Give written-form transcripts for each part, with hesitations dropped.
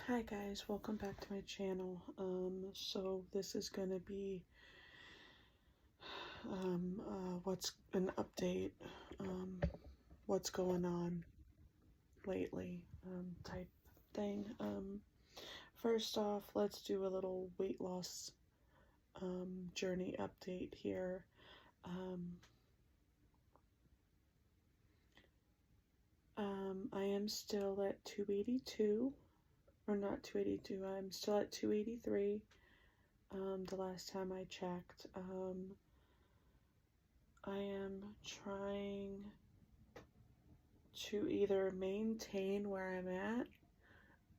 Hi guys, welcome back to my channel. So this is gonna be what's an update, what's going on lately, type thing. First off, let's do a little weight loss journey update here. I am still at 282, or not 282, I'm still at 283, the last time I checked. I am trying to either maintain where I'm at,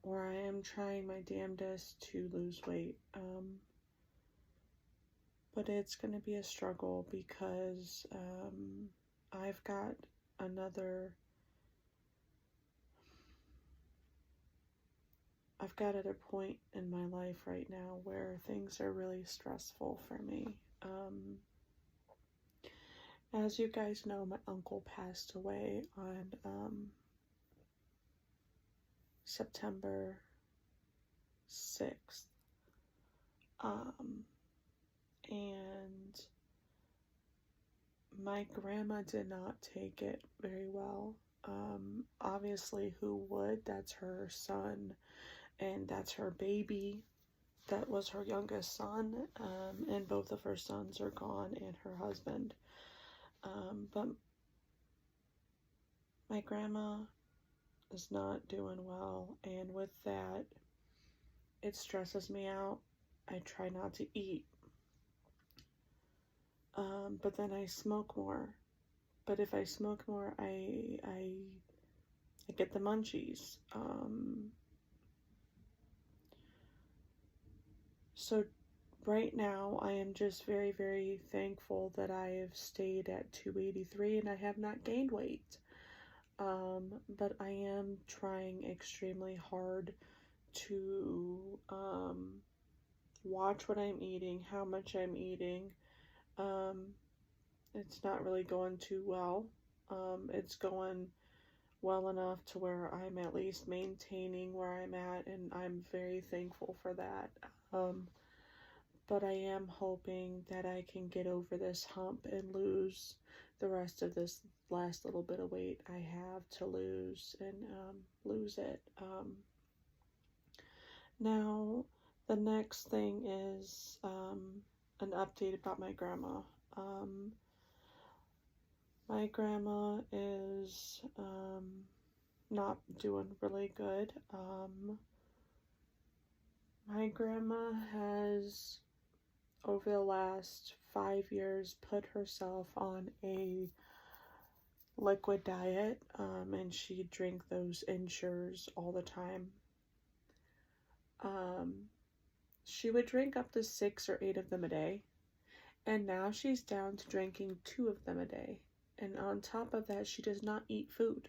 or I am trying my damnedest to lose weight. But it's going to be a struggle because I've got at a point in my life right now where things are really stressful for me. As you guys know, my uncle passed away on September 6th. And my grandma did not take it very well. Obviously, who would? That's her son, and that's her baby. That was her youngest son, and both of her sons are gone, and her husband. But my grandma is not doing well, and with that, it stresses me out. I try not to eat. But then I smoke more. But if I smoke more, I get the munchies. So right now, I am just very, very thankful that I have stayed at 283 and I have not gained weight. But I am trying extremely hard to watch what I'm eating, how much I'm eating. It's not really going too well. It's going well enough to where I'm at least maintaining where I'm at, and I'm very thankful for that. But I am hoping that I can get over this hump and lose the rest of this last little bit of weight I have to lose, and lose it. Now, the next thing is an update about my grandma. My grandma is not doing really good. My grandma has, over the last 5 years, put herself on a liquid diet, and she drank those Ensures all the time. She would drink up to 6 or 8 of them a day, and now she's down to drinking 2 of them a day. And on top of that, she does not eat food.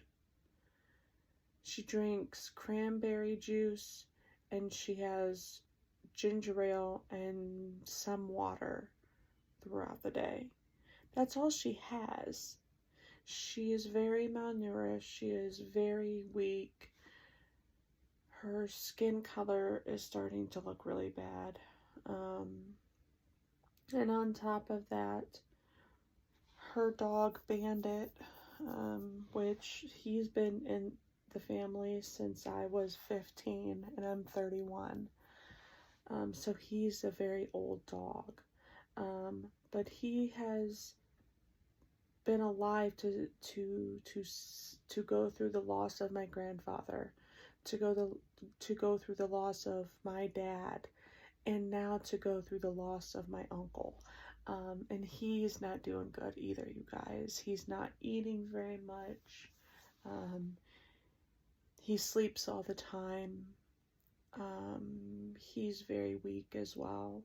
She drinks cranberry juice, and she has ginger ale and some water throughout the day. That's all she has. She is very malnourished. She is very weak. Her skin color is starting to look really bad. And on top of that, her dog Bandit, which he's been in the family since I was 15 and I'm 31. So he's a very old dog. But he has been alive to go through the loss of my grandfather, to go through the loss of my dad, and now to go through the loss of my uncle. And he's not doing good either, you guys. He's not eating very much. He sleeps all the time. He's very weak as well.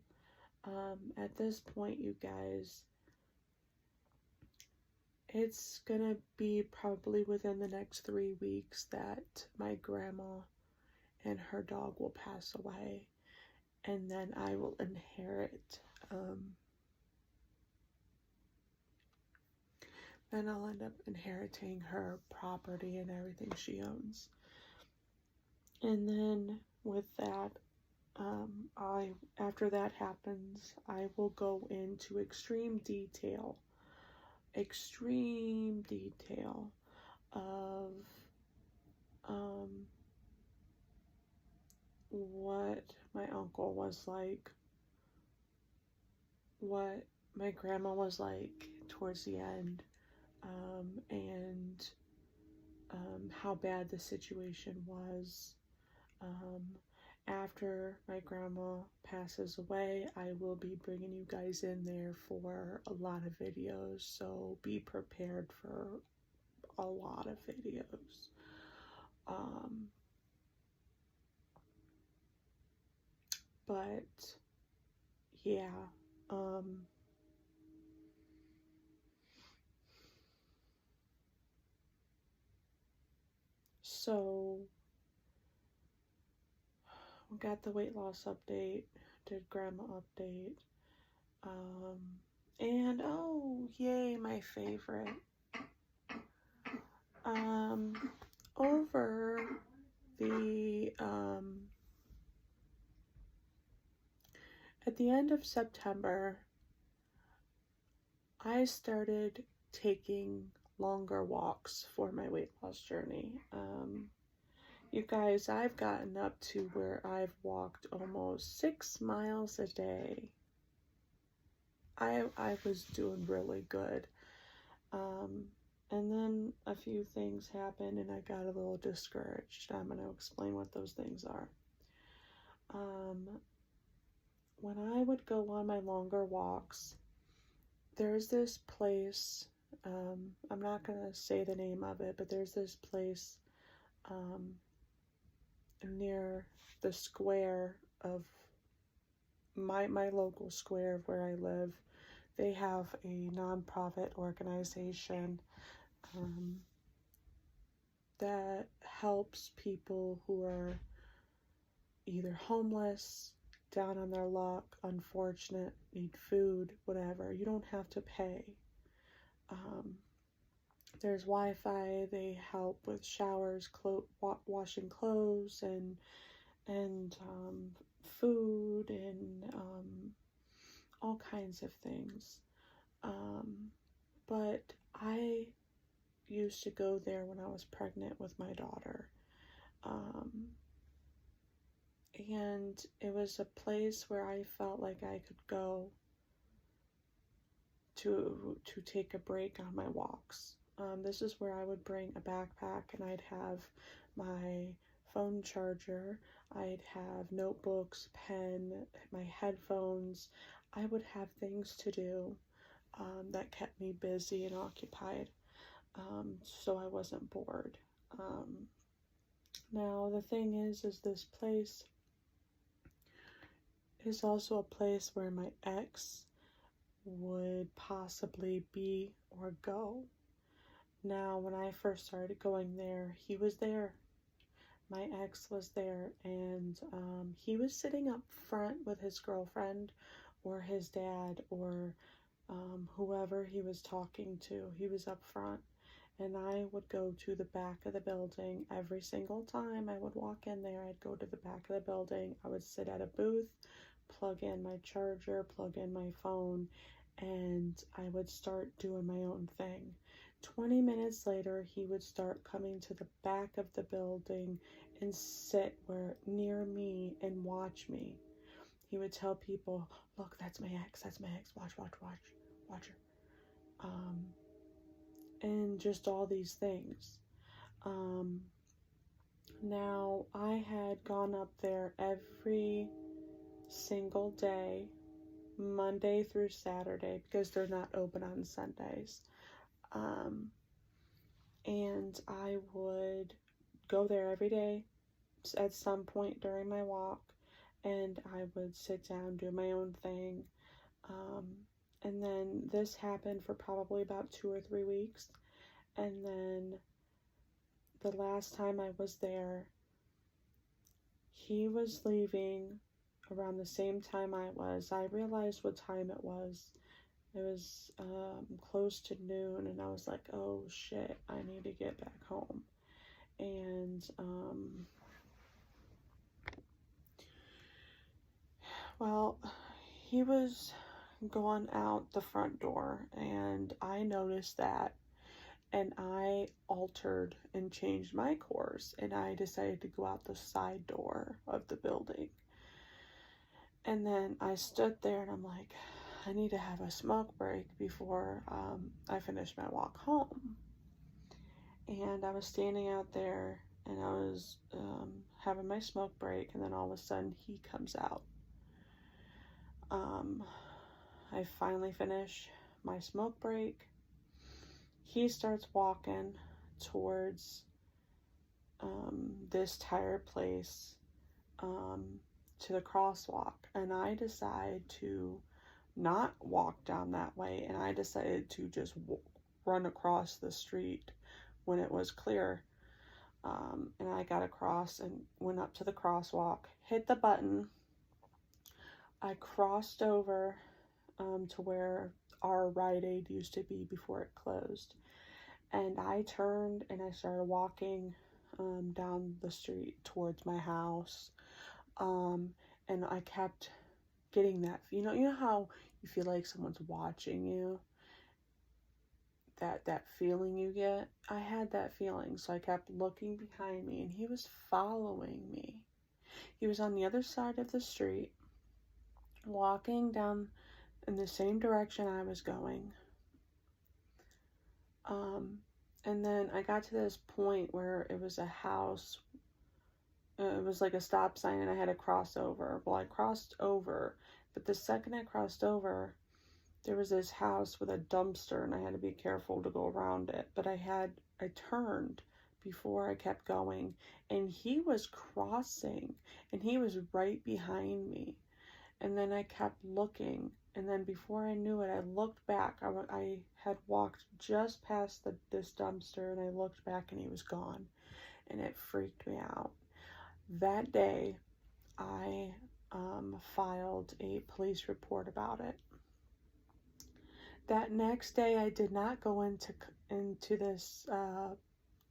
At this point, you guys, it's gonna be probably within the next 3 weeks that my grandma and her dog will pass away. And then I will inherit, then I'll end up inheriting her property and everything she owns. And then with that, after that happens, I will go into extreme detail of what my uncle was like, what my grandma was like towards the end, and how bad the situation was. After my grandma passes away, I will be bringing you guys in there for a lot of videos, so be prepared for a lot of videos. But yeah, so we got the weight loss update, did grandma update, and oh yay, my favorite. Over the at the end of September, I started taking longer walks for my weight loss journey. You guys, I've gotten up to where I've walked almost 6 miles a day. I was doing really good. And then a few things happened and I got a little discouraged. I'm going to explain what those things are. When I would go on my longer walks, there's this place, I'm not going to say the name of it, but there's this place near the square of my local square of where I live. They have a nonprofit organization that helps people who are either homeless, down on their luck, unfortunate, need food, whatever. You don't have to pay. There's Wi-Fi. They help with showers, washing clothes, and food, and all kinds of things. But I used to go there when I was pregnant with my daughter. And it was a place where I felt like I could go to take a break on my walks. This is where I would bring a backpack and I'd have my phone charger, I'd have notebooks, pen, my headphones. I would have things to do that kept me busy and occupied, so I wasn't bored. Now the thing is this place is also a place where my ex would possibly be or go. Now, when I first started going there, he was there. My ex was there, and he was sitting up front with his girlfriend or his dad or whoever he was talking to. He was up front, and I would go to the back of the building every single time I would walk in there. I'd go to the back of the building. I would sit at a booth, plug in my charger, plug in my phone, and I would start doing my own thing. 20 minutes later, he would start coming to the back of the building and sit near me and watch me. He would tell people, look, that's my ex, watch her. And just all these things. Now, I had gone up there every single day, Monday through Saturday, because they're not open on Sundays. And I would go there every day at some point during my walk, and I would sit down, do my own thing. And then this happened for probably about 2 or 3 weeks. And then the last time I was there, he was leaving around the same time I was. I realized what time it was. It was close to noon, and I was like, oh shit, I need to get back home. And Well, he was going out the front door, and I noticed that, and I altered and changed my course, and I decided to go out the side door of the building. And then I stood there, and I'm like, I need to have a smoke break before I finish my walk home. And I was standing out there, and I was having my smoke break, and then all of a sudden he comes out. I finally finish my smoke break. He starts walking towards this tire place to the crosswalk, and I decide to not walk down that way, and I decided to just run across the street when it was clear. And I got across and went up to the crosswalk, hit the button. I crossed over to where our Rite Aid used to be before it closed. And I turned and I started walking down the street towards my house. And I kept getting that, you know how you feel like someone's watching you? That feeling you get? I had that feeling, so I kept looking behind me, and he was following me. He was on the other side of the street, walking down in the same direction I was going. And then I got to this point where it was a house. It was like a stop sign, and I had to cross over. Well, I crossed over, but the second I crossed over, there was this house with a dumpster, and I had to be careful to go around it. But I turned before I kept going, and he was crossing, and he was right behind me. And then I kept looking, and then before I knew it, I looked back. I had walked just past this dumpster, and I looked back, and he was gone, and it freaked me out. That day, I filed a police report about it. That next day, I did not go into this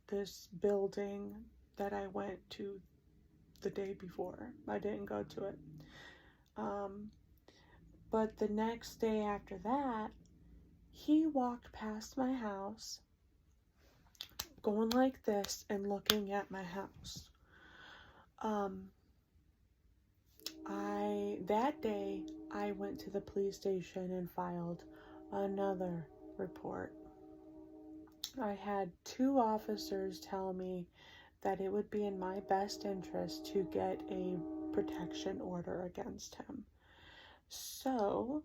this building that I went to the day before. I didn't go to it. But the next day after that, he walked past my house, going like this and looking at my house. That day, I went to the police station and filed another report. I had 2 officers tell me that it would be in my best interest to get a protection order against him. So,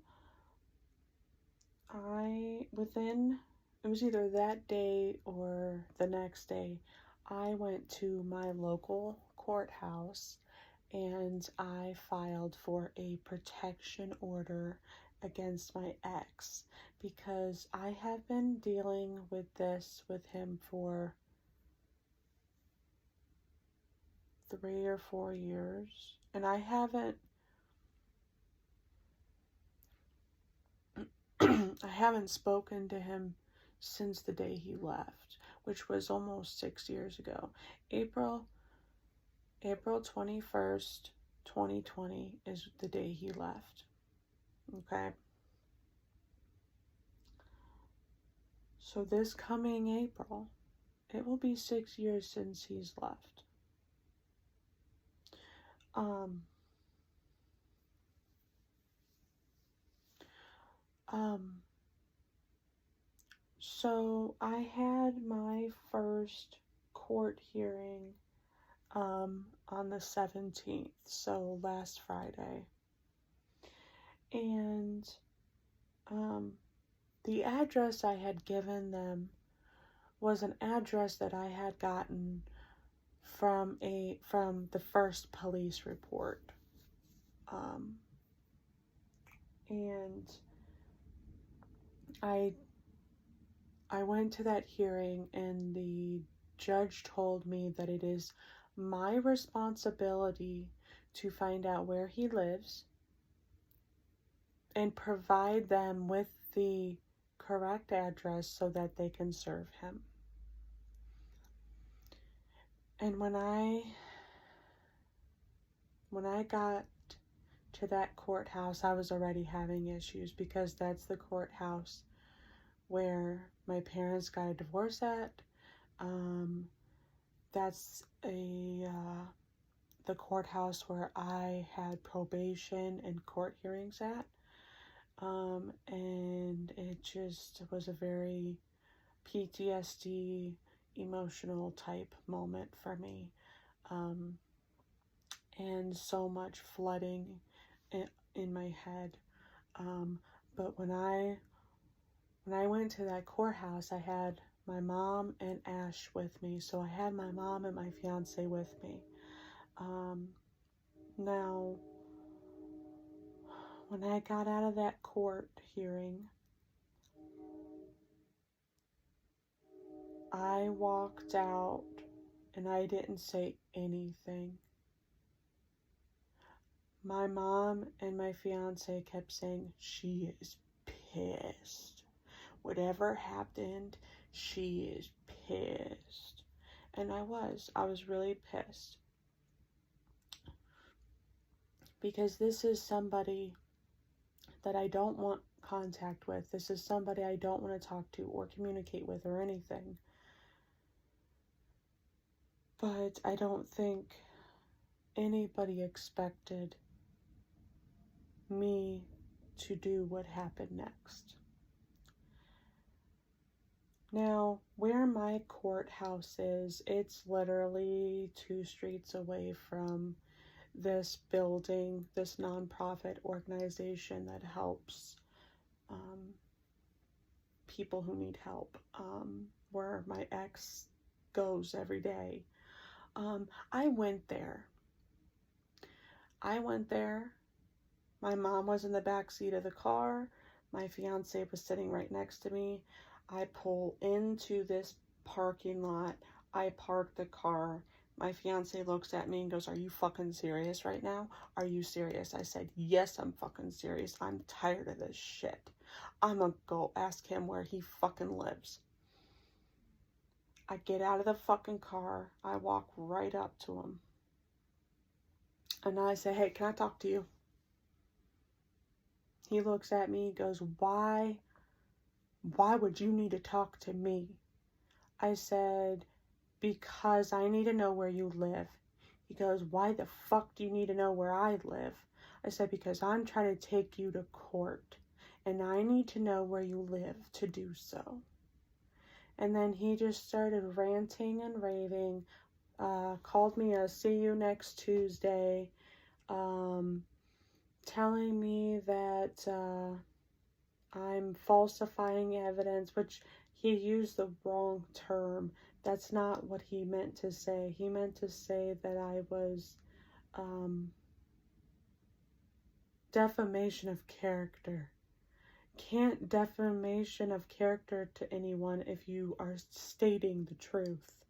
it was either that day or the next day, I went to my local courthouse and I filed for a protection order against my ex, because I have been dealing with this with him for 3 or 4 years, and I haven't spoken to him since the day he left, which was almost 6 years ago. April 21st, 2020 is the day he left. Okay? So this coming April, it will be 6 years since he's left. So I had my first court hearing on the 17th, so last Friday. And the address I had given them was an address that I had gotten from the first police report. And I went to that hearing, and the judge told me that it is my responsibility to find out where he lives and provide them with the correct address so that they can serve him. And when I got to that courthouse, I was already having issues because that's the courthouse where my parents got a divorce at. That's the courthouse where I had probation and court hearings at. And it just was a very PTSD, emotional type moment for me. And so much flooding in my head. But when I went to that courthouse, I had my mom and Ash with me. So I had my mom and my fiance with me. Now, when I got out of that court hearing, I walked out and I didn't say anything. My mom and my fiance kept saying, she is pissed. Whatever happened, she is pissed. And I was really pissed. Because this is somebody that I don't want contact with. This is somebody I don't want to talk to or communicate with or anything. But I don't think anybody expected me to do what happened next. Now, where my courthouse is, it's literally 2 streets away from this building, this nonprofit organization that helps people who need help, where my ex goes every day. I went there. My mom was in the back seat of the car. My fiance was sitting right next to me. I pull into this parking lot. I park the car. My fiance looks at me and goes, "Are you fucking serious right now? Are you serious?" I said, "Yes, I'm fucking serious. I'm tired of this shit. I'm gonna go ask him where he fucking lives." I get out of the fucking car. I walk right up to him. And I say, "Hey, can I talk to you?" He looks at me, goes, Why would you need to talk to me?" I said, "Because I need to know where you live." He goes, "Why the fuck do you need to know where I live?" I said, "Because I'm trying to take you to court, and I need to know where you live to do so." And then he just started ranting and raving, called me a "see you next Tuesday," telling me that I'm falsifying evidence, which he used the wrong term. That's not what he meant to say. He meant to say that I was defamation of character. Can't defamation of character to anyone if you are stating the truth.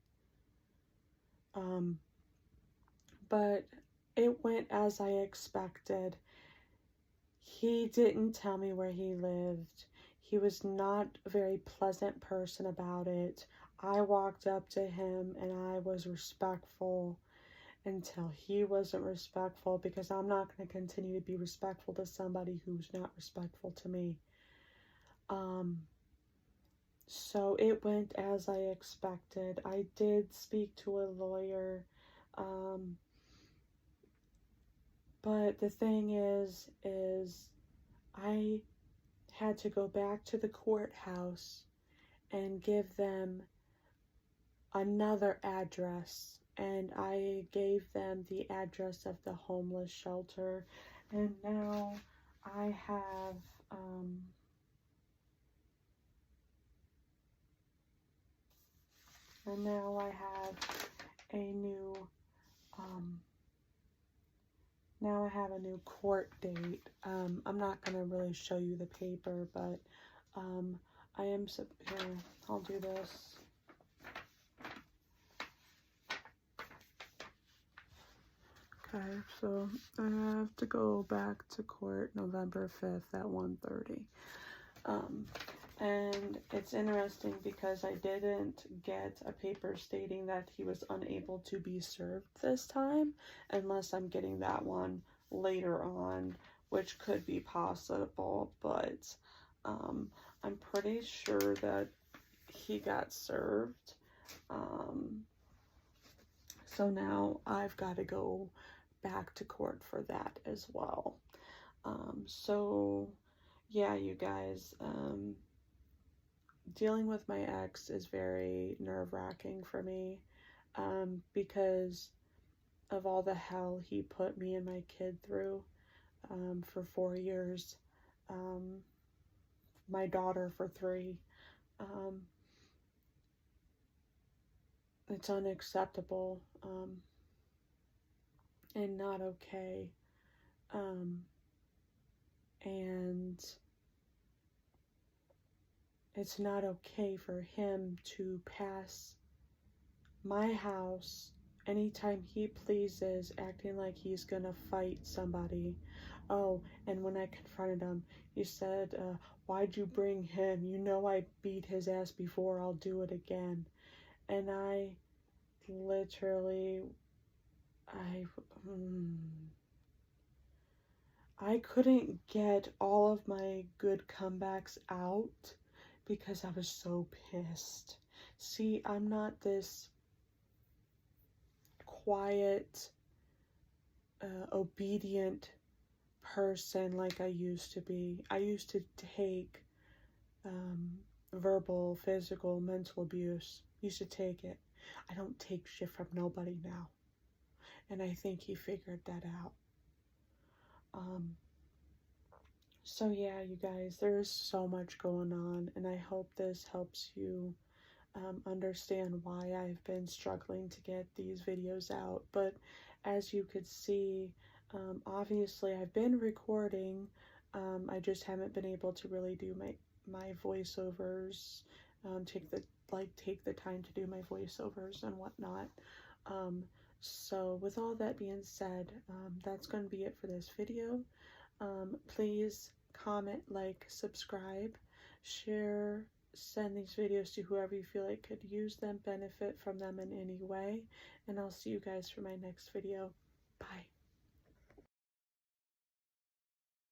But it went as I expected. He didn't tell me where he lived. He was not a very pleasant person about it. I walked up to him and I was respectful until he wasn't respectful, because I'm not going to continue to be respectful to somebody who's not respectful to me. So it went as I expected. I did speak to a lawyer. But the thing is I had to go back to the courthouse and give them another address. And I gave them the address of the homeless shelter. And now I have, a new court date. I'm not going to really show you the paper, but here, I'll do this. Okay, so I have to go back to court November 5th at 1:30. And it's interesting because I didn't get a paper stating that he was unable to be served this time, unless I'm getting that one later on, which could be possible, but I'm pretty sure that he got served. So now I've got to go back to court for that as well. So yeah, you guys, dealing with my ex is very nerve-wracking for me, because of all the hell he put me and my kid through, for 4 years, my daughter for 3. It's unacceptable, and not okay. And it's not okay for him to pass my house anytime he pleases, acting like he's gonna fight somebody. Oh, and when I confronted him, he said, why'd you bring him? You know I beat his ass before, I'll do it again. And I literally, I couldn't get all of my good comebacks out because I was so pissed. See, I'm not this quiet, obedient person like I used to be. I used to take verbal, physical, mental abuse. Used to take it. I don't take shit from nobody now. And I think he figured that out. So yeah, you guys, there's so much going on, and I hope this helps you understand why I've been struggling to get these videos out. But as you could see, obviously I've been recording, I just haven't been able to really do my voiceovers, take the time to do my voiceovers and whatnot. So with all that being said, that's going to be it for this video. Please comment, like, subscribe, share, send these videos to whoever you feel like could use them, benefit from them in any way, and I'll see you guys for my next video. Bye.